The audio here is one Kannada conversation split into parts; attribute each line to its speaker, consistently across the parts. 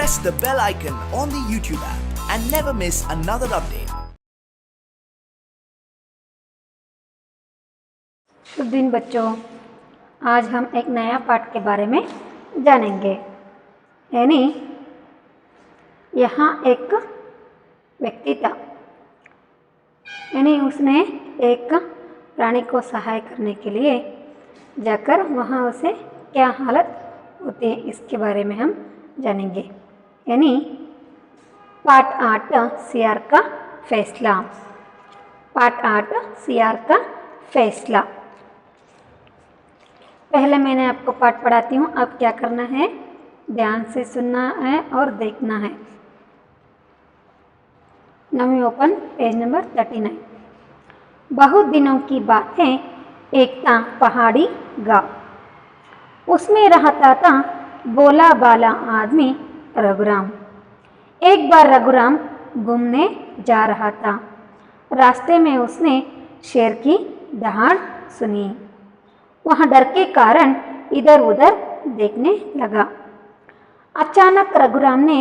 Speaker 1: press the bell icon on the YouTube app and never miss another update.
Speaker 2: शुभ दिन बच्चों, आज हम एक नया पाठ के बारे में जानेंगे। यानी यहाँ एक व्यक्ति था, यानी उसने एक प्राणी को सहाय करने के लिए जाकर वहाँ उसे क्या हालत होती है इसके बारे में हम जानेंगे। यानी पाठ 8 सीआर का फैसला। पाठ 8 सीआर का फैसला। पहले मैंने आपको पाठ पढ़ाती हूँ, अब क्या करना है, ध्यान से सुनना है और देखना है। नवी ओपन पेज नंबर 39। बहुत दिनों की बात है, एक था पहाड़ी गांव, उसमें रहता था भोला बाला आदमी रघुराम। एक बार रघुराम घूमने जा रहा था। रास्ते में उसने शेर की दहाड़ सुनी। वह डर के कारण इधर उधर देखने लगा। अचानक रघुराम ने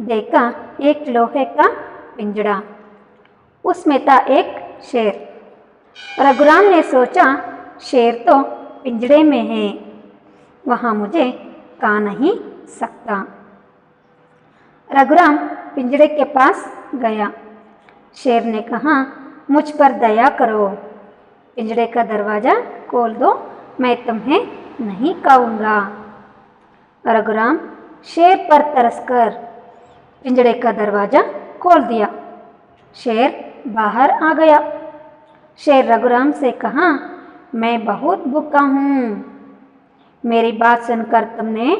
Speaker 2: देखा एक लोहे का पिंजड़ा, उसमें था एक शेर। रघुराम ने सोचा, शेर तो पिंजड़े में है, वहाँ मुझे खा नहीं सकता। रघुराम पिंजड़े के पास गया। शेर ने कहा, मुझ पर दया करो, पिंजड़े का दरवाज़ा खोल दो, मैं तुम्हें नहीं खाऊंगा। रघुराम शेर पर तरसकर पिंजड़े का दरवाज़ा खोल दिया। शेर बाहर आ गया। शेर रघुराम से कहा, मैं बहुत भूखा हूँ, मेरी बात सुनकर तुमने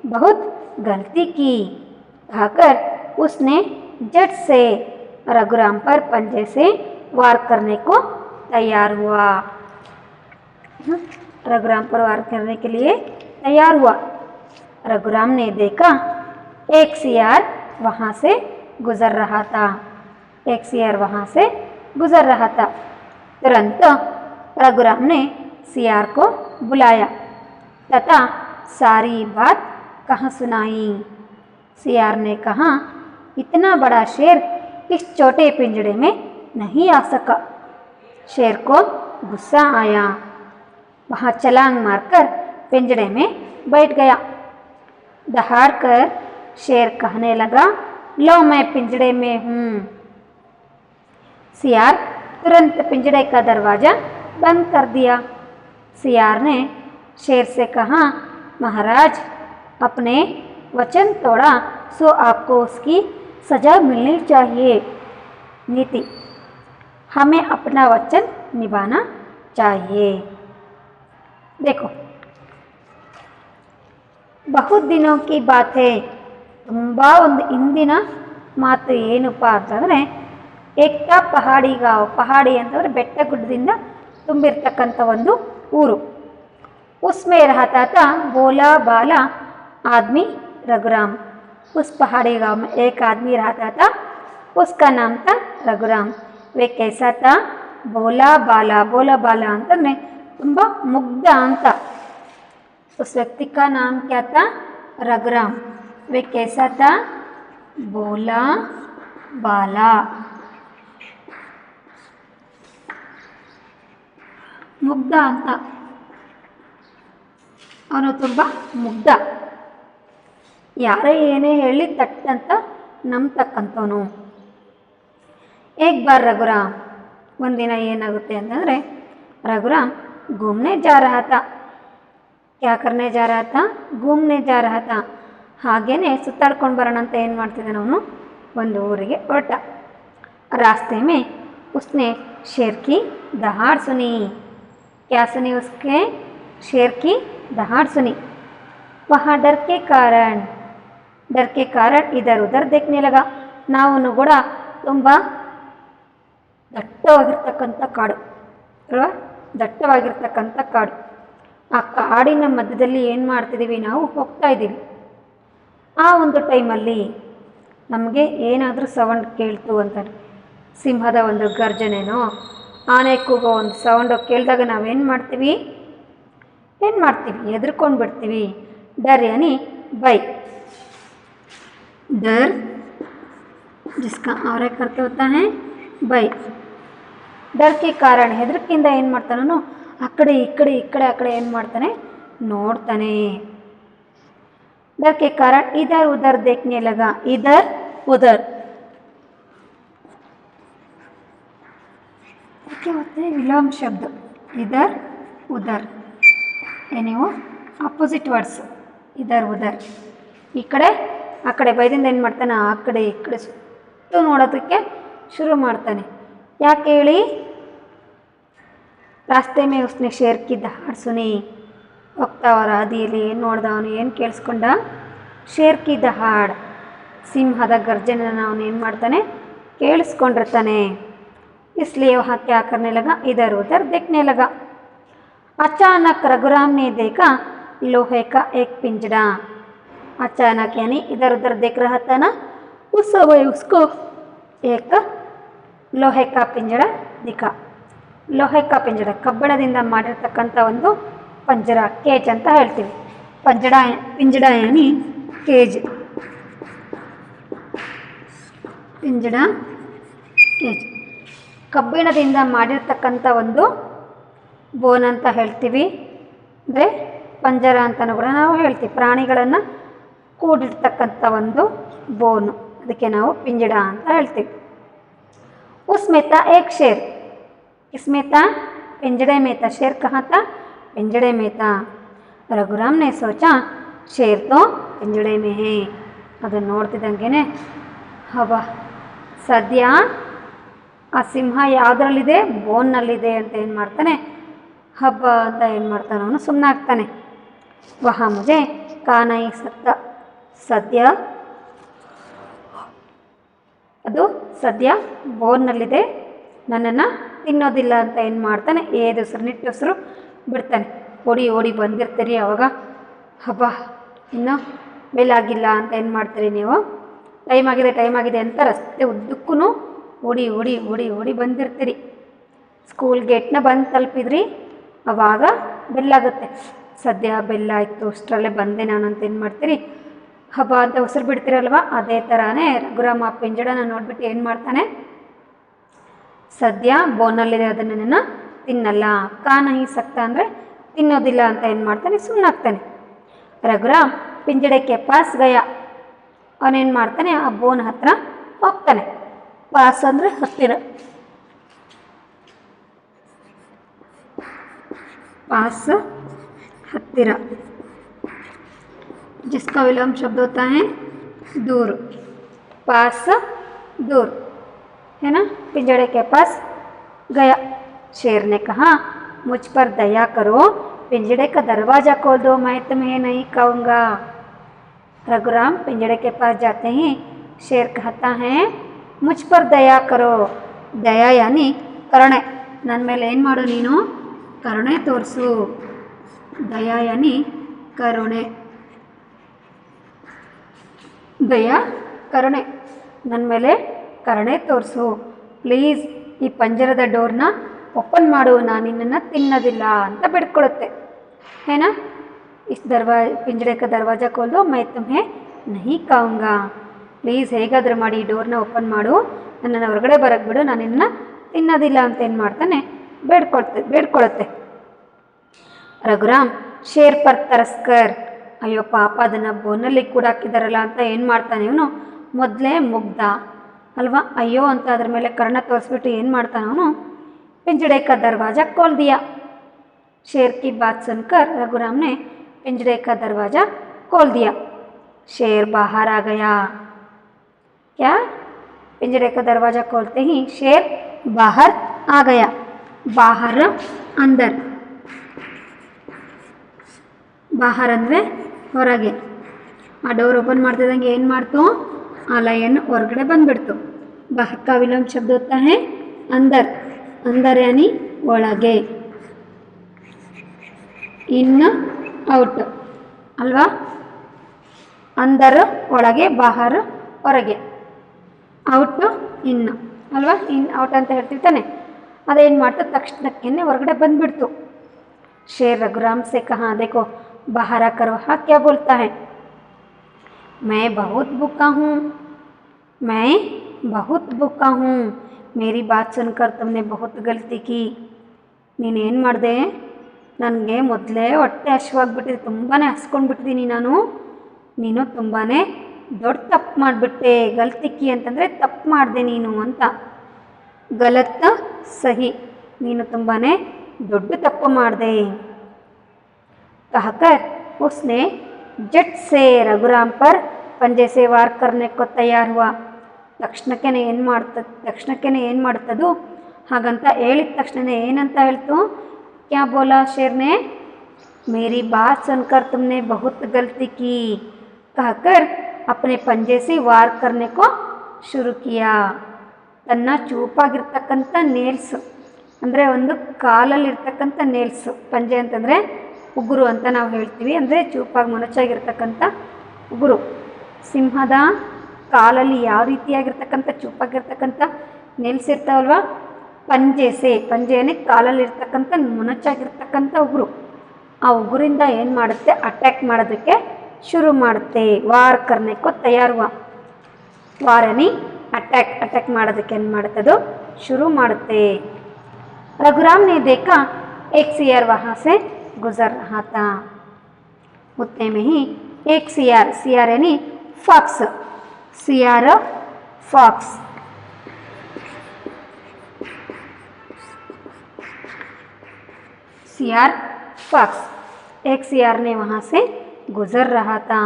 Speaker 2: बहुत गलती की। कहकर उसने झट से रघुराम पर पंजे से वार करने को तैयार हुआ। रघुराम पर वार करने के लिए तैयार हुआ। रघुराम ने देखा एक सियार वहाँ से गुजर रहा था। एक सियार वहाँ से गुजर रहा था। तुरंत रघुराम ने सियार को बुलाया तथा सारी बात कहा सुनाई। सियार ने कहा, इतना बड़ा शेर इस छोटे पिंजड़े में नहीं आ सका। शेर को गुस्सा आया, वहाँ छलांग मारकर पिंजड़े में बैठ गया। दहाड़ कर शेर कहने लगा, लो मैं पिंजड़े में हूँ। सियार तुरंत पिंजड़े का दरवाज़ा बंद कर दिया। सियार ने शेर से कहा, महाराज, अपने वचन तोड़ा सो आपको उसकी सजा मिलनी चाहिए। नीति, हमें अपना वचन निभाना चाहिए। देखो, ಬಹು ದಿನों की बात है, ತುಂಬ ಒಂದು ಹಿಂದಿನ ಮಾತು ಏನಪ್ಪ ಅಂತಂದರೆ, ಏಕ ಪಹಾಡಿ ಗಾಂವ್, ಪಹಾಡಿ ಅಂತಂದರೆ ಬೆಟ್ಟ ಗುಡ್ಡದಿಂದ ತುಂಬಿರ್ತಕ್ಕಂಥ ಒಂದು ಊರು। उसमें रहता था भोला बाला आदमी रघुराम। उस पहाड़ी गांव में एक आदमी रहता था, उसका नाम था रघुराम। वे कैसा था, भोला बाला। भोला बाला ಅಂತಂದರೆ ತುಂಬ ಮುಗ್ಧ ಅಂತ। उस व्यक्ति का नाम क्या था, रघुराम। वे कैसा था, भोला बाला, ಮುಗ್ಧ ಅಂತ। ಅವನು ತುಂಬ ಮುಗ್ಧ, ಯಾರೇ ಏನೇ ಹೇಳಿ ತಟ್ಟಂತ ನಂಬ್ತಕ್ಕಂಥವನು। एक बार रघुराम, ಒಂದಿನ ಏನಾಗುತ್ತೆ ಅಂತಂದರೆ, रघुराम घूमने जा रहा था। क्या करने जा रहा था, घूमने जा रहा था। ಹಾಗೇನೆ ಸುತ್ತಾಡ್ಕೊಂಡು ಬರೋಣ ಅಂತ ಏನು ಮಾಡ್ತಿದ್ದಾನೆ ಅವನು, ಒಂದು ಊರಿಗೆ ಹೊರಟ। रास्ते में उसने शेर की दहाड़ सुनी। क्या सुनी उसके, शेर की दहाड़ सुनी। वहाँ डर के कारण इधर उधर देखने लगा। ನಾವು ಕೂಡ ತುಂಬ ದಟ್ಟವಾಗಿರ್ತಕ್ಕಂಥ ಕಾಡು ಅಲ್ವಾ, ದಟ್ಟವಾಗಿರ್ತಕ್ಕಂಥ ಕಾಡು। ಆ ಕಾಡಿನ ಮಧ್ಯದಲ್ಲಿ ಏನು ಮಾಡ್ತಿದ್ದೀವಿ, ನಾವು ಹೋಗ್ತಾ ಇದ್ದೀವಿ। ಆ ಒಂದು ಟೈಮಲ್ಲಿ ನಮಗೆ ಏನಾದರೂ ಸೌಂಡ್ ಕೇಳ್ತು ಅಂತಾರೆ, ಸಿಂಹದ ಒಂದು ಗರ್ಜನೆನೋ ಆನೆ ಕೂಗೋ ಒಂದು ಸೌಂಡು ಕೇಳಿದಾಗ ನಾವೇನು ಮಾಡ್ತೀವಿ, ಹೆದ್ರ್ಕೊಂಡು ಬಿಡ್ತೀವಿ। डर यानी भय। डर जिसका और करते होता है ಭಯ. डर के कारण ಹೆದರಿಕೆಯಿಂದ ಏನು ಮಾಡ್ತಾನೋ ಆ ಕಡೆ ಈ ಕಡೆ ಏನು ಮಾಡ್ತಾನೆ ನೋಡ್ತಾನೆ. डर के कारण इधर उधर देखने लगा. इधर उधर क्या होता है विलोम शब्द. इधर उधर ನೀವು ಅಪೋಸಿಟ್ ವರ್ಡ್ಸ್. ಇದರ್ ಉದರ್ ಈ ಕಡೆ ಆ ಕಡೆ ಬೈದಿಂದ ಏನು ಮಾಡ್ತಾನೆ ಆ ಕಡೆ ಈ ಕಡೆ ಸುತ್ತು ನೋಡೋದಕ್ಕೆ ಶುರು ಮಾಡ್ತಾನೆ. ಯಾಕೆ ಹೇಳಿ? ರಾಸ್ತೆ ಮೇ ಉಸ್ನೆ ಶೇರ್ ಕಿ ದಹಾಡ್ ಸುನಿ. ಹೋಗ್ತಾವ ಹಾದಿಯಲ್ಲಿ ಏನು ನೋಡ್ದ ಅವನು ಏನು ಕೇಳಿಸ್ಕೊಂಡ? ಶೇರ್ ಕಿ ದಹಾಡ್ ಸಿಂಹದ ಗರ್ಜನೆನ ಅವನು ಏನು ಮಾಡ್ತಾನೆ ಕೇಳಿಸ್ಕೊಂಡಿರ್ತಾನೆ. इसलिए वहाँ क्या करने लगा? इधर उधर देखने लगा. अचानक रघुराम ने देखा लोहे का एक पिंजड़ा. अचानक यानी इधर उधर देख रहा था ना, उस समय उसको एक लोहे का पिंजड़ा दिखा. लोहे का पिंजड़ा ಕಬ್ಬಿಣದಿಂದ ಮಾಡಿರ್ತಕ್ಕಂಥ ಒಂದು ಪಂಜರ, ಕೇಜ್ ಅಂತ ಹೇಳ್ತೀವಿ. ಪಿಂಜಡ ಯಾನಿ ಕೇಜ್. ಪಿಂಜಡ ಕೇಜ್ ಕಬ್ಬಿಣದಿಂದ ಮಾಡಿರ್ತಕ್ಕಂಥ ಒಂದು ಬೋನ್ ಅಂತ ಹೇಳ್ತೀವಿ. ಅಂದರೆ ಪಂಜರ ಅಂತಲೂ ಕೂಡ ನಾವು ಹೇಳ್ತೀವಿ. ಪ್ರಾಣಿಗಳನ್ನು ಕೂಡಿರ್ತಕ್ಕಂಥ ಒಂದು ಬೋನು, ಅದಕ್ಕೆ ನಾವು ಪಿಂಜಡ ಅಂತ ಹೇಳ್ತೀವಿ. उसमें था एक शेर. किसमें था? पिंजड़े में था. शेर कहाँ था? पिंजड़े में था. रघुराम ने सोचा शेर तो पिंजड़े में है. ಅದನ್ನು ನೋಡ್ತಿದ್ದಂಗೆ ಹಬ್ಬ ಸದ್ಯ ಆ ಸಿಂಹ ಯಾವುದ್ರಲ್ಲಿದೆ? ಬೋನ್ನಲ್ಲಿದೆ ಅಂತ ಏನು ಮಾಡ್ತಾನೆ ಹಬ್ಬ ಅಂತ ಏನು ಮಾಡ್ತಾನೆ ಅವನು ಸುಮ್ಮನೆ ಆಗ್ತಾನೆ. ವಹ ಮುಜೆ ಕಾನೈ ಸತ್ತ. ಸದ್ಯ ಅದು ಸದ್ಯ ಬೋನ್ನಲ್ಲಿದೆ, ನನ್ನನ್ನು ತಿನ್ನೋದಿಲ್ಲ ಅಂತ ಏನು ಮಾಡ್ತಾನೆ ನಿಟ್ಟುಸಿರು ಬಿಡ್ತಾನೆ. ಓಡಿ ಬಂದಿರ್ತೀರಿ ಅವಾಗ ಹಬ್ಬ ಇನ್ನೂ ಮೇಲಾಗಿಲ್ಲ ಅಂತ ಏನು ಮಾಡ್ತೀರಿ ನೀವು? ಟೈಮ್ ಆಗಿದೆ ಅಂತ ರಸ್ತೆ ಉದ್ದಕ್ಕೂ ಓಡಿ ಬಂದಿರ್ತೀರಿ. ಸ್ಕೂಲ್ ಗೇಟ್ನ ಬಂದು ತಲುಪಿದ್ರಿ, ಆವಾಗ ಬೆಲ್ಲಾಗುತ್ತೆ. ಸದ್ಯ ಬೆಲ್ಲಾಯಿತು, ಅಷ್ಟರಲ್ಲೇ ಬಂದೆ ನಾನು ಅಂತ ಏನು ಮಾಡ್ತೀರಿ ಹಬ್ಬ ಅಂತ ಉಸಿರು ಬಿಡ್ತೀರಲ್ವ. ಅದೇ ಥರನೇ ರಘುರಾಮ ಪಿಂಜಡನ ನೋಡ್ಬಿಟ್ಟು ಏನು ಮಾಡ್ತಾನೆ, ಸದ್ಯ ಬೋನಲ್ಲಿದೆ ಅದನ್ನು ನನ್ನ ತಿನ್ನಲ್ಲ. ಕಾನಹಿ ಸಕ್ತ ಅಂದರೆ ತಿನ್ನೋದಿಲ್ಲ ಅಂತ ಏನು ಮಾಡ್ತಾನೆ ಸುಮ್ಮನಾಗ್ತಾನೆ. ರಘುರಾಮ್ ಪಿಂಜಡಕ್ಕೆ ಪಾಸ್ ಗಯ. ಅವನೇನು ಮಾಡ್ತಾನೆ ಆ ಬೋನ್ ಹತ್ರ ಹೋಗ್ತಾನೆ. ಪಾಸ್ ಅಂದರೆ ಹತ್ತಿರ. पास हत्तीरा, जिसका विलोम शब्द होता है दूर. पास दूर है ना. पिंजड़े के पास गया. शेर ने कहा मुझ पर दया करो, पिंजड़े का दरवाज़ा खोल दो, मैं तुम्हें नहीं खाऊंगा. रघुराम पिंजड़े के पास जाते ही शेर कहता है मुझ पर दया करो. दया यानी करुणे. ನನ್ನ ಮೇಲೆ ಏನು ಮಾಡು ನೀನು? ಕರುಣೆ ತೋರಿಸು. ದಯಾ ಯಾನಿ ಕರುಣೆ. ದಯಾ ಕರುಣೆ. ನನ್ನ ಮೇಲೆ ಕರುಣೆ ತೋರಿಸು. ಪ್ಲೀಸ್ ಈ ಪಂಜರದ ಡೋರ್ನ ಓಪನ್ ಮಾಡು, ನಾನು ನಿನ್ನನ್ನು ತಿನ್ನೋದಿಲ್ಲ ಅಂತ ಬಿಡ್ಕೊಳುತ್ತೆ. ಏನಾ? ಪಿಂಜಡೆ ಕ ದರ್ವಾಜಾ खोल दो, मैं तुम्हें नहीं खाऊंगा. ಪ್ಲೀಸ್ ಹೇಗಾದರೂ ಮಾಡಿ ಈ ಡೋರ್ನ ಓಪನ್ ಮಾಡು, ನನ್ನನ್ನು ಹೊರಗಡೆ ಬರೋಕ್ಕೆ ಬಿಡು, ನಾನು ನಿನ್ನ ತಿನ್ನೋದಿಲ್ಲ ಅಂತ ಏನು ಮಾಡ್ತಾನೆ ಬೇಡ್ಕೊಳುತ್ತೆ. ರಘುರಾಮ್ ಶೇರ್ ಪರ್ ತರಸ್ಕರ್. ಅಯ್ಯೋ ಪಾಪ ಅದನ್ನು ಬೋನಲ್ಲಿ ಕೂಡ ಹಾಕಿದಾರಲ್ಲ ಅಂತ ಏನು ಮಾಡ್ತಾನೆ ಇವನು? ಮೊದಲೇ ಮುಗ್ಧ ಅಲ್ವಾ, ಅಯ್ಯೋ ಅಂತ ಅದ್ರ ಮೇಲೆ ಕರ್ಣ ತೋರಿಸ್ಬಿಟ್ಟು ಏನು ಮಾಡ್ತಾನೆ ಅವನು? पिंजड़े का दरवाज़ा खोल दिया. शेर की बात सुनकर रघुराम ने पिंजड़े का दरवाज़ा खोल दिया. शेर बाहर आ गया. क्या? पिंजड़े का दरवाज़ा खोलते ही शेर बाहर आ गया. बाहर अंदर, बाहर ಅಂದರೆ ಹೊರಗೆ. ಆ ಡೋರ್ ಓಪನ್ ಮಾಡ್ತಿದ್ದಂಗೆ ಏನು ಮಾಡ್ತು? ಆ ಲಯನ್ ಹೊರಗಡೆ ಬಂದುಬಿಡ್ತು. ಬಾಹರ್ का विलोम शब्द होता है अंदर. अंदर यानी ಒಳಗೆ. ಇನ್ ಔಟ್ ಅಲ್ವಾ? ಅಂದರ್ ಒಳಗೆ, ಬಾಹರ್ ಹೊರಗೆ, ಔಟ್ ಇನ್ ಅಲ್ವಾ? ಇನ್ ಔಟ್ ಅಂತ ಹೇಳ್ತೀವಿ ತಾನೆ. ಅದೇನು ಮಾಡ್ತು? ತಕ್ಷಣಕ್ಕೆ ಹೊರಗಡೆ ಬಂದುಬಿಡ್ತು. शेर रघुराम से कहा देखो बाहर आकर वहाँ क्या बोलता है. मैं बहुत भूखा हूँ, मैं बहुत भूखा हूँ, मेरी बात सुनकर तुमने बहुत गलती की. ನೀನೇನು ಮಾಡಿದೆ, ನನಗೆ ಮೊದಲೇ ಹೊಟ್ಟೆ ಹಸಿವಾಗ್ಬಿಟ್ಟಿದೆ, ತುಂಬಾ ಹಸ್ಕೊಂಡ್ಬಿಟ್ಟಿದ್ದೀನಿ ನಾನು. ನೀನು ತುಂಬಾ ದೊಡ್ಡ ತಪ್ಪು ಮಾಡಿಬಿಟ್ಟೆ. ಗಲ್ತಿಕ್ಕಿ ಅಂತಂದರೆ ತಪ್ಪು ಮಾಡಿದೆ ನೀನು ಅಂತ. ಗಲತ್ ಸಹಿ, ನೀನು ತುಂಬಾ ದೊಡ್ಡ ತಪ್ಪು ಮಾಡಿದೆ. कहकर उसने झट से रघुराम पर पंजे से वार करने को तैयार हुआ. ತಕ್ಷಣಕ್ಕೆ ಏನು ಮಾಡ್ತದು ಹಾಗಂತ ಹೇಳಿದ ತಕ್ಷಣ ಏನಂತ ಹೇಳ್ತು, ಕ್ಯಾ ಬೋಲಾ ಶೇರ್ನೆ, ಮೇರಿ ಬಾತ್ ಸುನ್ಕರ್ ತುಮ್ನೆ ಬಹುತ್ ಗಲ್ತಿ ಕಿ कहकर अपने पंजे से वार करने को ಶುರು ಕಿಯಾ. ತನ್ನ ಚೂಪಾಗಿರ್ತಕ್ಕಂಥ ನೇಲ್ಸು ಅಂದರೆ ಒಂದು ಕಾಲಲ್ಲಿರ್ತಕ್ಕಂಥ ನೇಲ್ಸು, ಪಂಜೆ ಅಂತಂದರೆ ಉಗುರು ಅಂತ ನಾವು ಹೇಳ್ತೀವಿ, ಅಂದರೆ ಚೂಪಾಗಿ ಮೊನಚಾಗಿರ್ತಕ್ಕಂಥ ಉಗುರು. ಸಿಂಹದ ಕಾಲಲ್ಲಿ ಯಾವ ರೀತಿಯಾಗಿರ್ತಕ್ಕಂಥ ಚೂಪಾಗಿರ್ತಕ್ಕಂಥ ನೇಲ್ಸ್ ಇರ್ತಾವಲ್ವ, ಪಂಜೆನೇ ಕಾಲಲ್ಲಿರ್ತಕ್ಕಂಥ ಮೊನಚಾಗಿರ್ತಕ್ಕಂಥ ಉಗುರು. ಆ ಉಗುರಿಂದ ಏನು ಮಾಡುತ್ತೆ, ಅಟ್ಯಾಕ್ ಮಾಡೋದಕ್ಕೆ ಶುರು ಮಾಡುತ್ತೆ. ವಾರ್ ಕರ್ನೆಕೋ ತಯಾರುವ, ವಾರನಿ ಅಟ್ಯಾಕ್ ಮಾಡೋದಕ್ಕೆ ಏನು ಮಾಡುತ್ತದೋ ಶುರು ಮಾಡುತ್ತೆ. रघुराम ने देखा एक सियार वहाँ से गुजर रहा था. उतने में ही एक सियार यानी फॉक्स, सियार फॉक्स, सियार फॉक्स, एक सियार ने वहाँ से गुजर रहा था.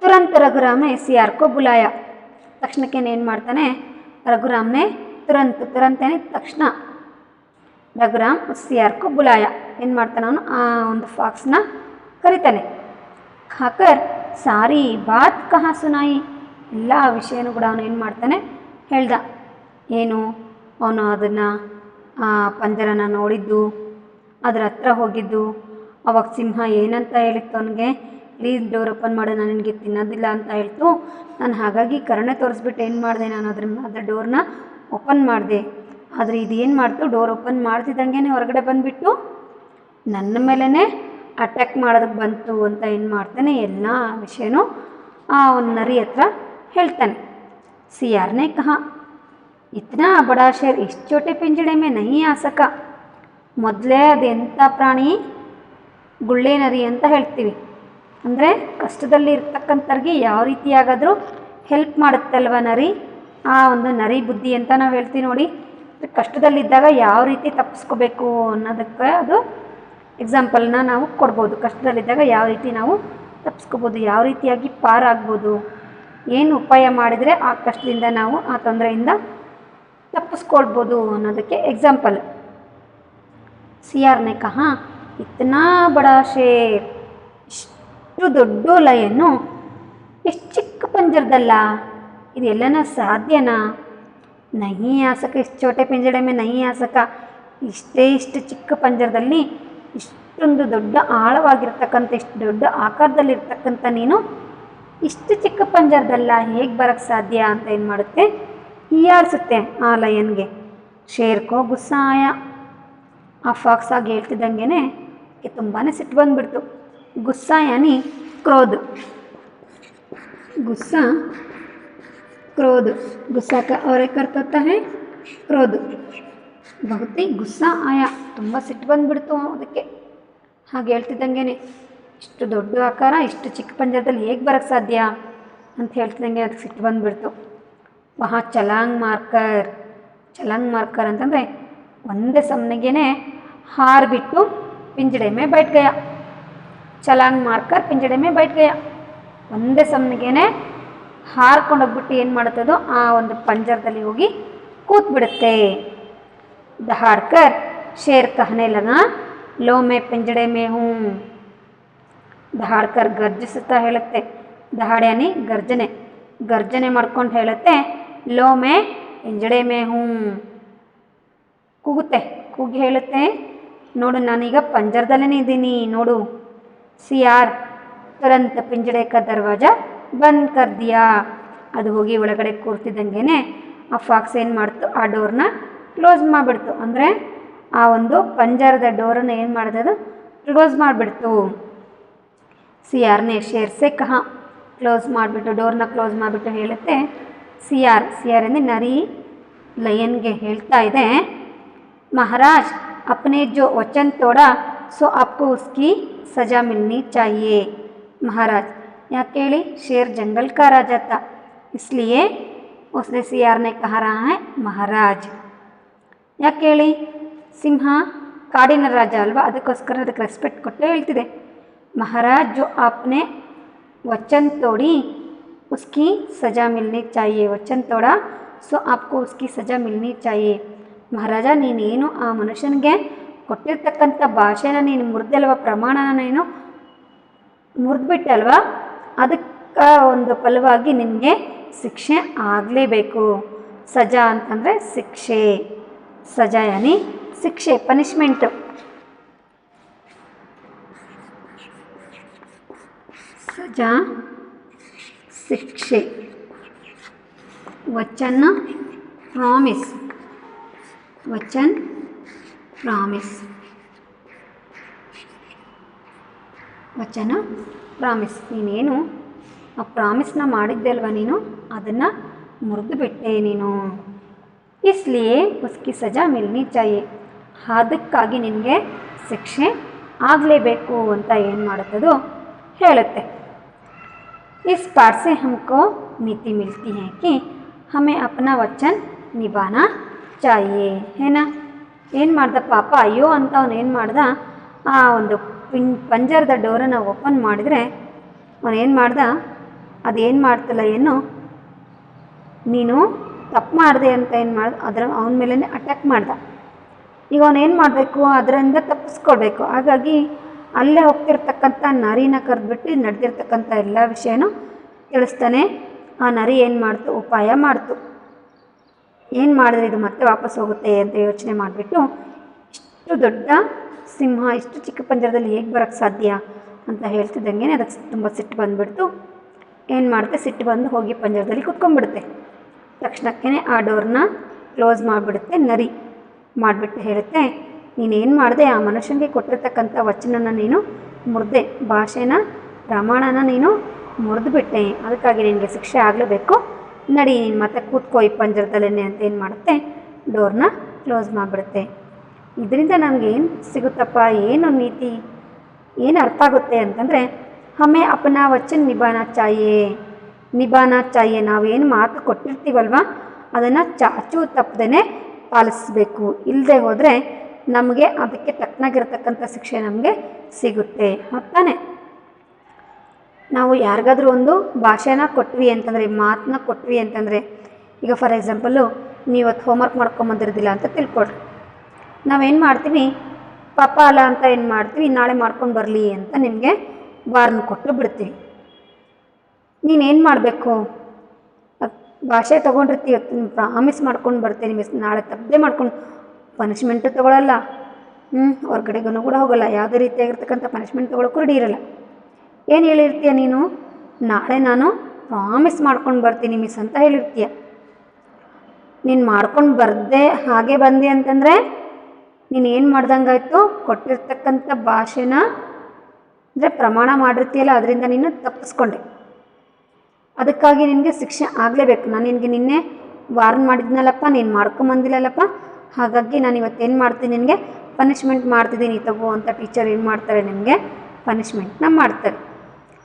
Speaker 2: तुरंत रघुराम ने सियार को बुलाया. ತಕ್ಷಣಕ್ಕೆ ಏನು ಮಾಡ್ತಾನೆ ರಘುರಾಮ್ನೆ, ತುರಂತ ತಕ್ಷಣ ರಘುರಾಮ್ ಸಿಯಾರ್ಕೋ ಬುಲಾಯ, ಏನು ಮಾಡ್ತಾನೆ ಅವನು ಆ ಒಂದು ಫಾಕ್ಸ್ನ ಕರಿತಾನೆ. ಖಾಕರ್ ಸಾರಿ ಬಾತ್ ಕಹಾ ಸುನಾಯಿ, ಎಲ್ಲ ವಿಷಯನೂ ಕೂಡ ಅವನು ಏನು ಮಾಡ್ತಾನೆ ಹೇಳ್ದ. ಏನು ಅವನು ಅದನ್ನು ಪಂಜರನ ನೋಡಿದ್ದು, ಅದರ ಹತ್ರ ಹೋಗಿದ್ದು, ಅವಾಗ ಸಿಂಹ ಏನಂತ ಹೇಳಿತ್ತು ಅವನಿಗೆ, ಪ್ಲೀಸ್ ಡೋರ್ ಓಪನ್ ಮಾಡು, ನಾನು ನಿನಗೆ ತಿನ್ನೋದಿಲ್ಲ ಅಂತ ಹೇಳ್ತು. ನಾನು ಹಾಗಾಗಿ ಕರುಣೆ ತೋರಿಸ್ಬಿಟ್ಟು ಏನು ಮಾಡಿದೆ, ನಾನು ಅದರ ಡೋರ್ನ ಓಪನ್ ಮಾಡಿದೆ. ಆದರೆ ಇದೇನು ಮಾಡ್ತು, ಡೋರ್ ಓಪನ್ ಮಾಡ್ತಿದ್ದಂಗೆ ಹೊರಗಡೆ ಬಂದುಬಿಟ್ಟು ನನ್ನ ಮೇಲೇ ಅಟ್ಯಾಕ್ ಮಾಡೋದಕ್ಕೆ ಬಂತು ಅಂತ ಏನು ಮಾಡ್ತಾನೆ, ಎಲ್ಲ ವಿಷಯನೂ ಆ ಒಂದು ನರಿ ಹತ್ರ ಹೇಳ್ತಾನೆ. ಸಿಯಾರ್ನೇ ಕಹಾ, ಇತ್ನಾ ಬಡಾ ಶೇರ್ ಇಷ್ಟು ಚೋಟೆ ಪಿಂಜಡೆ ಮೇ ನಹೀ ಆ ಸಕ. ಮೊದಲೇ ಅದೆಂಥ ಪ್ರಾಣಿ, ಗುಳ್ಳೆ ನರಿ ಅಂತ ಹೇಳ್ತೀವಿ, ಅಂದರೆ ಕಷ್ಟದಲ್ಲಿ ಇರ್ತಕ್ಕಂಥವ್ರಿಗೆ ಯಾವ ರೀತಿಯಾಗಾದರೂ ಹೆಲ್ಪ್ ಮಾಡುತ್ತಲ್ವ ನರಿ, ಆ ಒಂದು ನರಿ ಬುದ್ಧಿ ಅಂತ ನಾವು ಹೇಳ್ತೀವಿ ನೋಡಿ. ಕಷ್ಟದಲ್ಲಿದ್ದಾಗ ಯಾವ ರೀತಿ ತಪ್ಪಿಸ್ಕೋಬೇಕು ಅನ್ನೋದಕ್ಕೆ ಅದು ಎಕ್ಸಾಂಪಲ್ನ ನಾವು ಕೊಡ್ಬೋದು. ಕಷ್ಟದಲ್ಲಿದ್ದಾಗ ಯಾವ ರೀತಿ ನಾವು ತಪ್ಪಿಸ್ಕೋಬೋದು, ಯಾವ ರೀತಿಯಾಗಿ ಪಾರಾಗ್ಬೋದು, ಏನು ಉಪಾಯ ಮಾಡಿದರೆ ಆ ಕಷ್ಟದಿಂದ ನಾವು ಆ ತೊಂದರೆಯಿಂದ ತಪ್ಪಿಸ್ಕೊಳ್ಬೋದು ಅನ್ನೋದಕ್ಕೆ ಎಕ್ಸಾಂಪಲ್. ಸಿಯಾರ್ನೆ ಕಹಾ ಇತ್ನಾ ಬಡಾ ಶೇರ್, ಇಷ್ಟು ದೊಡ್ಡ ಲಯನ್ನು ಎಷ್ಟು ಚಿಕ್ಕ ಪಂಜರದಲ್ಲ, ಇದೆಲ್ಲನ ಸಾಧ್ಯನಾ? ನಹಿ ಆಸಕ, ಇಷ್ಟು ಚೋಟೆ ಪಿಂಜಡೆ ಮೇ ನಹಿ ಆಸಕ, ಇಷ್ಟು ಚಿಕ್ಕ ಪಂಜರದಲ್ಲಿ ಇಷ್ಟೊಂದು ದೊಡ್ಡ ಆಳವಾಗಿರ್ತಕ್ಕಂಥ, ಇಷ್ಟು ದೊಡ್ಡ ಆಕಾರದಲ್ಲಿರ್ತಕ್ಕಂಥ ನೀನು ಇಷ್ಟು ಚಿಕ್ಕ ಪಂಜರದಲ್ಲ ಹೇಗೆ ಬರೋಕ್ಕೆ ಸಾಧ್ಯ ಅಂತ ಏನು ಮಾಡುತ್ತೆ, ಹೀಯಾಳಿಸುತ್ತೆ ಆ ಲಯನ್ಗೆ. ಶೇರ್ಕೋ ಗುಸ್ಸಾಯ, ಆ ಫಾಕ್ಸ್ ಆಗಿ ಹೇಳ್ತಿದ್ದಂಗೆ ತುಂಬಾ ಸಿಟ್ಟು ಬಂದುಬಿಡ್ತು. गुस्सा यानी क्रोध, गुस्सा क्रोध, गुस्सा का और एक अर्थ होता है क्रोध. बहुत ही गुस्सा आया, ತುಂಬ ಸಿಟ್ಟು ಬಂದುಬಿಡ್ತು ಅದಕ್ಕೆ. ಹಾಗೆ ಹೇಳ್ತಿದ್ದಂಗೆ ಇಷ್ಟು ದೊಡ್ಡ ಆಕಾರ ಇಷ್ಟು ಚಿಕ್ಕ ಪಂಜರದಲ್ಲಿ ಹೇಗೆ ಬರೋಕ್ಕೆ ಸಾಧ್ಯ ಅಂತ ಹೇಳ್ತಿದ್ದಂಗೆ ಅದಕ್ಕೆ ಸಿಟ್ಟು ಬಂದುಬಿಡ್ತು. ವಹಾ ಚಲಾಂಗ್ ಮಾರ್ಕರ್ ಅಂತಂದರೆ ಒಂದೇ ಸಮನೆಗೇ ಹಾರಿಬಿಟ್ಟು ಪಿಂಜಡೆ ಮೇ बैठ गया. ಚಲಾಂಗ್ ಮಾರ್ಕರ್ ಪಿಂಜಡೆ ಮೇ बैठ गया. ಒಂದೇ ಸಮನೆಗೇ ಹಾರ್ಕೊಂಡೋಗ್ಬಿಟ್ಟು ಏನು ಮಾಡುತ್ತದೋ ಆ ಒಂದು ಪಂಜರದಲ್ಲಿ ಹೋಗಿ ಕೂತ್ಬಿಡುತ್ತೆ. ದಹಾಡ್ಕರ್ ಶೇರ್ ಕಹನೆ ಲಗಾ ಲೋ ಮೇ ಪಿಂಜಡೆ ಮೇ ಹೂಂ. ದಹಾಡ್ಕರ್ ಗರ್ಜಿಸುತ್ತಾ ಹೇಳುತ್ತೆ, ದಹಾಡ್ಯಾನಿ ಗರ್ಜನೆ ಮಾಡ್ಕೊಂಡು ಹೇಳುತ್ತೆ, ಲೋ ಮೇ ಪಿಂಜಡೆ ಮೇ ಹೂಂ, ಕೂಗಿ ಹೇಳುತ್ತೆ, ನೋಡು ನಾನೀಗ ಪಂಜರದಲ್ಲೇ ಇದ್ದೀನಿ ನೋಡು. ಸಿಯಾರ್ ತುರಂತ ಪಿಂಜಡೆ ಕಾ ದರ್ವಾಜಾ ಬಂದ್ ಕರ್ ದಿಯಾ. ಅದು ಹೋಗಿ ಒಳಗಡೆ ಕೂರ್ತಿದ್ದಂಗೆ ಆ ಫಾಕ್ಸ್ ಏನು ಮಾಡ್ತು, ಆ ಡೋರ್ನ ಕ್ಲೋಸ್ ಮಾಡಿಬಿಡ್ತು. ಅಂದರೆ ಆ ಒಂದು ಪಂಜರದ ಡೋರನ್ನು ಏನು ಮಾಡಿದೆ, ಅದು ಕ್ಲೋಸ್ ಮಾಡಿಬಿಡ್ತು. सी आर ने शेर से कहा क्लोज ಮಾಡಿಬಿಟ್ಟು ಡೋರ್ನ ಕ್ಲೋಸ್ ಮಾಡಿಬಿಟ್ಟು ಹೇಳುತ್ತೆ सी आर ಅಂದರೆ ನರಿ ಲಯನ್ಗೆ ಹೇಳ್ತಾ ಇದೆ महाराज अपने जो वचन तोड़ा सो आपको उसकी सज़ा मिलनी चाहिए। महाराज यहाँ केली शेर जंगल का राजा था इसलिए उसने सी आर ने कहा रहा है महाराज। ಯಾಕೆ ಹೇಳಿ ಸಿಂಹ ಕಾಡಿನ ರಾಜ ಅಲ್ವಾ, ಅದಕ್ಕೋಸ್ಕರ ಅದಕ್ಕೆ ರೆಸ್ಪೆಕ್ಟ್ ಕೊಟ್ಟು ಹೇಳ್ತಿದೆ ಮಹಾರಾಜ್ जो आपने वचन तोड़ी उसकी सज़ा मिलनी चाहिए। वचन तोड़ा सो आपको उसकी सज़ा मिलनी चाहिए। ಮಹಾರಾಜ ನೀನೇನು ಆ ಮನುಷ್ಯನಿಗೆ ಕೊಟ್ಟಿರ್ತಕ್ಕಂಥ ಭಾಷೆನ ನೀನು ಮುರಿದಲ್ವ, ಪ್ರಮಾಣನ ನೀನು ಮುರಿದ್ಬಿಟ್ಟೆ ಅಲ್ವಾ, ಅದಕ್ಕೆ ಒಂದು ಫಲವಾಗಿ ನಿನಗೆ ಶಿಕ್ಷೆ ಆಗಲೇಬೇಕು। ಸಜಾ ಅಂತಂದರೆ ಶಿಕ್ಷೆ, ಸಜಾ ಯಾನಿ ಶಿಕ್ಷೆ, ಪನಿಷ್ಮೆಂಟು। ಸಜಾ ಶಿಕ್ಷೆ, ವಚನ ಪ್ರಾಮಿಸ್, ವಚನ್ ಪ್ರಾಮಿಸ್, ವಚನ ಪ್ರಾಮಿಸ್, ನೀನೇನು ಆ ಪ್ರಾಮಿಸ್ನ ಮಾಡಿದ್ದೆ ಅಲ್ವ ನೀನು ಅದನ್ನು ಮುರಿದು ಬಿಟ್ಟೆ ನೀನು, ಇಸ್ಲಿಯೇ ಉಸ್ಕಿ ಸಜಾ ಮಿಲ್ನಿ ಚಾಹಿಯೆ, ಅದಕ್ಕಾಗಿ ನಿನಗೆ ಶಿಕ್ಷೆ ಆಗಲೇಬೇಕು ಅಂತ ಏನು ಮಾಡುತ್ತದೋ ಹೇಳುತ್ತೆ। इस पाठ से हमको नीति मिलती है कि हमें अपना वचन निभाना चाहिए है ना। ಏನು ಮಾಡ್ದ ಪಾಪ, ಅಯ್ಯೋ ಅಂತ ಅವನು ಏನು ಮಾಡ್ದ, ಆ ಒಂದು ಪಂಜರದ ಡೋರನ್ನು ಓಪನ್ ಮಾಡಿದರೆ ಅವನೇನು ಮಾಡ್ದ, ಅದೇನು ಮಾಡ್ತಲ್ಲ ಏನು, ನೀನು ತಪ್ಪು ಮಾಡಿದೆ ಅಂತ ಏನು ಮಾಡ್ದ, ಅವನ ಮೇಲೇ ಅಟ್ಯಾಕ್ ಮಾಡ್ದ। ಈಗ ಅವನೇನು ಮಾಡಬೇಕು, ಅದರಿಂದ ತಪ್ಪಿಸ್ಕೊಳ್ಬೇಕು, ಹಾಗಾಗಿ ಅಲ್ಲೇ ಹೋಗ್ತಿರ್ತಕ್ಕಂಥ ನರಿನ ಕರೆದ್ಬಿಟ್ಟು ನಡೆದಿರ್ತಕ್ಕಂಥ ಎಲ್ಲ ವಿಷಯನೂ ತಿಳಿಸ್ತಾನೆ। ಆ ನರಿ ಏನು ಮಾಡ್ತು, ಉಪಾಯ ಮಾಡ್ತು, ಏನು ಮಾಡಿದ್ರೆ ಇದು ಮತ್ತೆ ವಾಪಸ್ ಹೋಗುತ್ತೆ ಅಂತ ಯೋಚನೆ ಮಾಡಿಬಿಟ್ಟು ಇಷ್ಟು ದೊಡ್ಡ ಸಿಂಹ ಇಷ್ಟು ಚಿಕ್ಕ ಪಂಜರದಲ್ಲಿ ಹೇಗೆ ಬರೋಕ್ಕೆ ಸಾಧ್ಯ ಅಂತ ಹೇಳ್ತಿದ್ದಂಗೆ ಅದಕ್ಕೆ ತುಂಬ ಸಿಟ್ಟು ಬಂದುಬಿಡ್ತು। ಏನು ಮಾಡುತ್ತೆ, ಸಿಟ್ಟು ಬಂದು ಹೋಗಿ ಪಂಜರದಲ್ಲಿ ಕುತ್ಕೊಂಡ್ಬಿಡುತ್ತೆ। ತಕ್ಷಣಕ್ಕೇ ಆ ಡೋರ್ನ ಕ್ಲೋಸ್ ಮಾಡಿಬಿಡುತ್ತೆ ನರಿ, ಮಾಡಿಬಿಟ್ಟು ಹೇಳುತ್ತೆ ನೀನೇನು ಮಾಡಿದೆ, ಆ ಮನುಷ್ಯನಿಗೆ ಕೊಟ್ಟಿರ್ತಕ್ಕಂಥ ವಚನನ ನೀನು ಮುರಿದೆ, ಭಾಷೆನ ಪ್ರಮಾಣನ ನೀನು ಮುರಿದುಬಿಟ್ಟೆ, ಅದಕ್ಕಾಗಿ ನಿನಗೆ ಶಿಕ್ಷೆ ಆಗಲೇಬೇಕು, ನಡಿ ನೀನು ಮತ್ತೆ ಕೂತ್ಕೋ ಈ ಪಂಜರದಲ್ಲೇ ಅಂತ ಏನು ಮಾಡುತ್ತೆ, ಡೋರ್ನ ಕ್ಲೋಸ್ ಮಾಡಿಬಿಡುತ್ತೆ। ಇದರಿಂದ ನಮಗೇನು ಸಿಗುತ್ತಪ್ಪ, ಏನು ನೀತಿ, ಏನು ಅರ್ಥ ಆಗುತ್ತೆ ಅಂತಂದರೆ ಹಮೆ ಅಪನಾ ವಚನ ನಿಭಾನಾ ಚಾಹಿಯೆ, ನಾವೇನು ಮಾತು ಕೊಟ್ಟಿರ್ತೀವಲ್ವ ಅದನ್ನು ಚಾಚು ತಪ್ಪದೇ ಪಾಲಿಸಬೇಕು, ಇಲ್ಲದೆ ಹೋದರೆ ನಮಗೆ ಅದಕ್ಕೆ ತಕ್ಕನಾಗಿರ್ತಕ್ಕಂಥ ಶಿಕ್ಷೆ ನಮಗೆ ಸಿಗುತ್ತೆ ತಾನೆ। ನಾವು ಯಾರಿಗಾದ್ರೂ ಒಂದು ಭಾಷೆನ ಕೊಟ್ವಿ ಅಂತಂದರೆ, ಮಾತನ್ನ ಕೊಟ್ವಿ ಅಂತಂದರೆ, ಈಗ ಫಾರ್ ಎಕ್ಸಾಂಪಲ್ಲು ನೀವು ಇವತ್ತು ಹೋಮ್ವರ್ಕ್ ಮಾಡ್ಕೊಂಬಂದಿರೋದಿಲ್ಲ ಅಂತ ತಿಳ್ಕೊಳ್ರಿ, ನಾವೇನು ಮಾಡ್ತೀವಿ, ಪಾಪ ಅಲ್ಲ ಅಂತ ಏನು ಮಾಡ್ತೀವಿ, ನಾಳೆ ಮಾಡ್ಕೊಂಡು ಬರಲಿ ಅಂತ ನಿಮಗೆ ವಾರ್ನ್ ಕೊಟ್ಟು ಬಿಡ್ತೀವಿ। ನೀನೇನು ಮಾಡಬೇಕು, ಭಾಷೆ ತೊಗೊಂಡಿರ್ತೀವಿ, ಪ್ರಾಮಿಸ್ ಮಾಡ್ಕೊಂಡು ಬರ್ತೀನಿ ಮಿಸ್, ನಾಳೆ ತಪ್ಪದೆ ಮಾಡ್ಕೊಂಡು, ಪನಿಷ್ಮೆಂಟು ತೊಗೊಳ್ಳಲ್ಲ, ಹೊರ್ಗಡೆಗೂ ಕೂಡ ಹೋಗಲ್ಲ, ಯಾವುದೇ ರೀತಿಯಾಗಿರ್ತಕ್ಕಂಥ ಪನಿಷ್ಮೆಂಟ್ ತೊಗೊಳಕ್ಕೂ ರೆಡಿ ಇರಲ್ಲ। ಏನು ಹೇಳಿರ್ತೀಯ ನೀನು, ನಾಳೆ ನಾನು ಪ್ರಾಮಿಸ್ ಮಾಡ್ಕೊಂಡು ಬರ್ತೀನಿ ಮಿಸ್ ಅಂತ ಹೇಳಿರ್ತೀಯ। ನೀನು ಮಾಡ್ಕೊಂಡು ಬರ್ದೆ ಹಾಗೆ ಬಂದೆ ಅಂತಂದರೆ ನೀನು ಏನು ಮಾಡ್ದಂಗಾಯ್ತು, ಕೊಟ್ಟಿರ್ತಕ್ಕಂಥ ಭಾಷೆನ ಅಂದರೆ ಪ್ರಮಾಣ ಮಾಡಿರ್ತೀಯಲ್ಲ ಅದರಿಂದ ನೀನು ತಪ್ಪಿಸ್ಕೊಂಡೆ, ಅದಕ್ಕಾಗಿ ನಿನಗೆ ಶಿಕ್ಷೆ ಆಗಲೇಬೇಕು। ನಾನು ನಿನಗೆ ನಿನ್ನೆ ವಾರ್ನ್ ಮಾಡಿದ್ನಲ್ಲಪ್ಪ, ನೀನು ಮಾಡ್ಕೊಂಬಂದಿಲ್ಲಲ್ಲಪ್ಪ, ಹಾಗಾಗಿ ನಾನು ಇವತ್ತೇನು ಮಾಡ್ತೀನಿ, ನಿನಗೆ ಪನಿಷ್ಮೆಂಟ್ ಮಾಡ್ತಿದ್ದೀನಿ ತಗೋ ಅಂತ ಟೀಚರ್ ಏನು ಮಾಡ್ತಾರೆ, ನಿಮಗೆ ಪನಿಷ್ಮೆಂಟ್ನ ಮಾಡ್ತಾರೆ।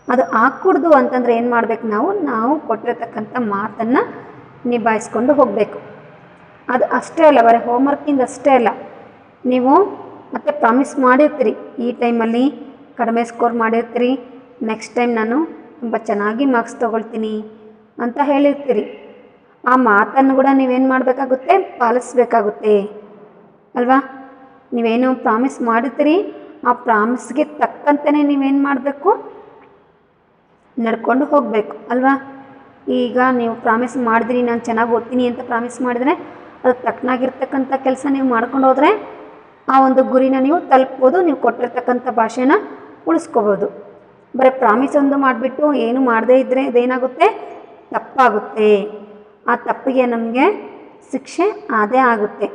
Speaker 2: ಅದು ಆಗ್ಕೂಡ್ದು ಅಂತಂದರೆ ಏನು ಮಾಡಬೇಕು, ನಾವು ಕೊಟ್ಟಿರ್ತಕ್ಕಂಥ ಮಾತನ್ನು ನಿಭಾಯಿಸ್ಕೊಂಡು ಹೋಗಬೇಕು। ಅದು ಅಷ್ಟೇ ಅಲ್ಲ, ಬರೀ ಹೋಮ್ವರ್ಕಿಂದ ಅಷ್ಟೇ ಅಲ್ಲ, ನೀವು ಮತ್ತೆ ಪ್ರಾಮಿಸ್ ಮಾಡಿರ್ತೀರಿ, ಈ ಟೈಮಲ್ಲಿ ಕಡಿಮೆ ಸ್ಕೋರ್ ಮಾಡಿರ್ತೀರಿ, ನೆಕ್ಸ್ಟ್ ಟೈಮ್ ನಾನು ತುಂಬ ಚೆನ್ನಾಗಿ ಮಾರ್ಕ್ಸ್ ತೊಗೊಳ್ತೀನಿ ಅಂತ ಹೇಳಿರ್ತೀರಿ, ಆ ಮಾತನ್ನು ಕೂಡ ನೀವೇನು ಮಾಡಬೇಕಾಗುತ್ತೆ, ಪಾಲಿಸ್ಬೇಕಾಗುತ್ತೆ ಅಲ್ವಾ। ನೀವೇನು ಪ್ರಾಮಿಸ್ ಮಾಡಿರ್ತೀರಿ, ಆ ಪ್ರಾಮಿಸ್ಗೆ ತಕ್ಕಂತೆಯೇ ನೀವೇನು ಮಾಡಬೇಕು, ನಡ್ಕೊಂಡು ಹೋಗಬೇಕು ಅಲ್ವಾ। ಈಗ ನೀವು ಪ್ರಾಮಿಸ್ ಮಾಡಿದ್ರಿ, ನಾನು ಚೆನ್ನಾಗಿ ಓದ್ತೀನಿ ಅಂತ ಪ್ರಾಮಿಸ್ ಮಾಡಿದರೆ ಅದಕ್ಕೆ ತಕ್ಕನಾಗಿರ್ತಕ್ಕಂಥ ಕೆಲಸ ನೀವು ಮಾಡ್ಕೊಂಡು ಹೋದರೆ ಆ ಒಂದು ಗುರಿನ ನೀವು ತಲುಪ್ಬೋದು, ನೀವು ಕೊಟ್ಟಿರ್ತಕ್ಕಂಥ ಭಾಷೆನ ಉಳಿಸ್ಕೋಬೋದು। ಬರೀ ಪ್ರಾಮಿಸ್ ಒಂದು ಮಾಡಿಬಿಟ್ಟು ಏನು ಮಾಡದೇ ಇದ್ದರೆ ಇದೇನಾಗುತ್ತೆ, ತಪ್ಪಾಗುತ್ತೆ, ಆ ತಪ್ಪಿಗೆ ನಮಗೆ ಶಿಕ್ಷೆ ಅದೇ ಆಗುತ್ತೆ।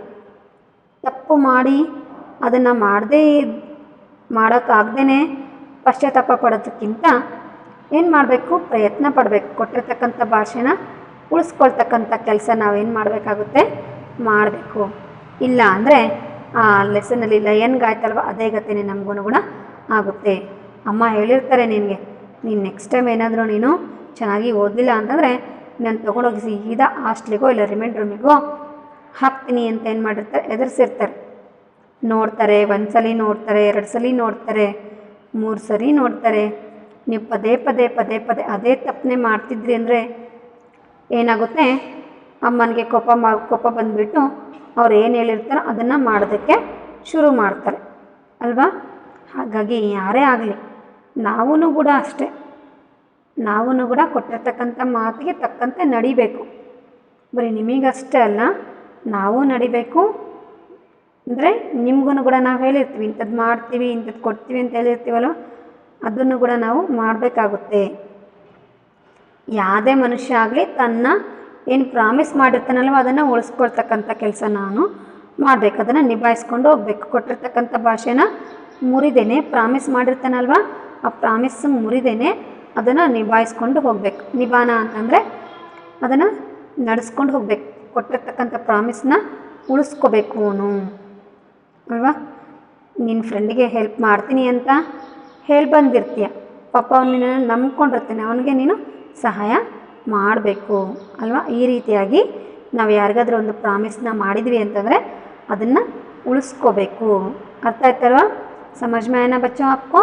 Speaker 2: ತಪ್ಪು ಮಾಡಿ ಅದನ್ನು ಮಾಡೋಕ್ಕಾಗ್ದೇ ಪಶ್ಚಾತ್ತಾಪ ಪಡೋದಕ್ಕಿಂತ ಏನು ಮಾಡಬೇಕು, ಪ್ರಯತ್ನ ಪಡಬೇಕು. ಕೊಟ್ಟಿರ್ತಕ್ಕಂಥ ಭಾಷೆನ ಉಳಿಸ್ಕೊಳ್ತಕ್ಕಂಥ ಕೆಲಸ ನಾವೇನು ಮಾಡಬೇಕಾಗುತ್ತೆ, ಮಾಡಬೇಕು. ಇಲ್ಲ ಅಂದರೆ ಆ ಲೆಸನಲ್ಲಿ ಲಯನ್ಗಾಯ್ತಲ್ವ ಅದೇ ಗತಿನೇ ನಮಗೂ ಕೂಡ ಆಗುತ್ತೆ. ಅಮ್ಮ ಹೇಳಿರ್ತಾರೆ ನಿನಗೆ, ನೀನು ನೆಕ್ಸ್ಟ್ ಟೈಮ್ ಏನಾದರೂ ನೀನು ಚೆನ್ನಾಗಿ ಓದಲಿಲ್ಲ ಅಂತಂದರೆ ನಾನು ತೊಗೊಂಡೋಗಿ ಸೀದಾ ಹಾಸ್ಟ್ಲಿಗೋ ಇಲ್ಲ ರಿಮೈಂಡ್ ರೂಮಿಗೋ ಹಾಕ್ತೀನಿ ಅಂತ ಏನು ಮಾಡಿರ್ತಾರೆ, ಎದುರಿಸಿರ್ತಾರೆ. ನೋಡ್ತಾರೆ, ಒಂದು ಸಲ ನೋಡ್ತಾರೆ, 2 ಸಲ ನೋಡ್ತಾರೆ, 3 ಸರಿ ನೋಡ್ತಾರೆ. ನೀವು ಪದೇ ಪದೇ ಪದೇ ಪದೇ ಅದೇ ತಪ್ಪನೆ ಮಾಡ್ತಿದ್ರಿ ಅಂದರೆ ಏನಾಗುತ್ತೆ, ಅಮ್ಮನಿಗೆ ಕೋಪ ಬಂದುಬಿಟ್ಟು ಅವ್ರು ಏನು ಹೇಳಿರ್ತಾರೋ ಅದನ್ನು ಮಾಡೋದಕ್ಕೆ ಶುರು ಮಾಡ್ತಾರೆ ಅಲ್ವಾ. ಹಾಗಾಗಿ ಯಾರೇ ಆಗಲಿ ನಾವೂ ಕೂಡ ಅಷ್ಟೇ, ನಾವೂ ಕೂಡ ಕೊಟ್ಟಿರ್ತಕ್ಕಂಥ ಮಾತಿಗೆ ತಕ್ಕಂತೆ ನಡಿಬೇಕು. ಬರೀ ನಿಮಗಷ್ಟೇ ಅಲ್ಲ, ನಾವು ನಡಿಬೇಕು. ಅಂದರೆ ನಿಮಗೂ ಕೂಡ ನಾವು ಹೇಳಿರ್ತೀವಿ, ಇಂಥದ್ದು ಮಾಡ್ತೀವಿ, ಇಂಥದ್ದು ಕೊಡ್ತೀವಿ ಅಂತ ಹೇಳಿರ್ತೀವಲ್ವ, ಅದನ್ನು ಕೂಡ ನಾವು ಮಾಡಬೇಕಾಗುತ್ತೆ. ಯಾವುದೇ ಮನುಷ್ಯ ಆಗಲಿ ತನ್ನ ಏನು ಪ್ರಾಮಿಸ್ ಮಾಡಿರ್ತಾನಲ್ವ ಅದನ್ನು ಉಳಿಸ್ಕೊಳ್ತಕ್ಕಂಥ ಕೆಲಸ ನಾನು ಮಾಡಬೇಕು, ಅದನ್ನು ನಿಭಾಯಿಸ್ಕೊಂಡು ಹೋಗ್ಬೇಕು. ಕೊಟ್ಟಿರ್ತಕ್ಕಂಥ ಭಾಷೆನ ಮುರಿದೇನೆ, ಪ್ರಾಮಿಸ್ ಮಾಡಿರ್ತಾನಲ್ವ ಆ ಪ್ರಾಮಿಸ್ ಮುರಿದೇನೆ ಅದನ್ನು ನಿಭಾಯಿಸ್ಕೊಂಡು ಹೋಗಬೇಕು. ನಿಭಾನ ಅಂತಂದರೆ ಅದನ್ನು ನಡೆಸ್ಕೊಂಡು ಹೋಗಬೇಕು. ಕೊಟ್ಟಿರ್ತಕ್ಕಂಥ ಪ್ರಾಮಿಸ್ನ ಉಳಿಸ್ಕೋಬೇಕು ಅವನು ಅಲ್ವಾ. ನಿನ್ನ ಫ್ರೆಂಡಿಗೆ ಹೆಲ್ಪ್ ಮಾಡ್ತೀನಿ ಅಂತ ಹೇಳಿ ಬಂದಿರ್ತೀಯ, ಪಾಪ ಅವನಿನ ನಂಬ್ಕೊಂಡಿರ್ತಾನೆ, ಅವನಿಗೆ ನೀನು ಸಹಾಯ ಮಾಡಬೇಕು ಅಲ್ವಾ. ಈ ರೀತಿಯಾಗಿ ನಾವು ಯಾರಿಗಾದ್ರೂ ಒಂದು ಪ್ರಾಮಿಸ್ನ ಮಾಡಿದ್ವಿ ಅಂತಂದರೆ ಅದನ್ನು ಉಳಿಸ್ಕೋಬೇಕು. ಅರ್ಥ ಆಯ್ತಲ್ವ. समझ में आया ना बच्चों आपको।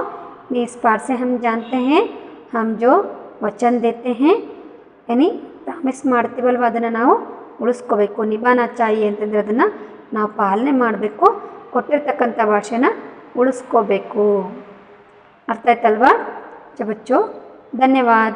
Speaker 2: इस पाठ से हम जानते हैं हम जो वचन देते हैं यानी ಪ್ರಾಮಿಸ್ ಮಾಡ್ತೀವಲ್ವ ಅದನ್ನು ನಾವು ಉಳಿಸ್ಕೋಬೇಕು. ನಿಭಾನ ಚಾಯಿ ಅಂತಂದರೆ ಅದನ್ನು ನಾವು ಪಾಲನೆ ಮಾಡಬೇಕು. ಕೊಟ್ಟಿರ್ತಕ್ಕಂಥ ಭಾಷೆನ ಉಳಿಸ್ಕೋಬೇಕು. ಅರ್ಥ ಆಯ್ತಲ್ವಾ. ಬಚ್ಚೋ ಧನ್ಯವಾದ.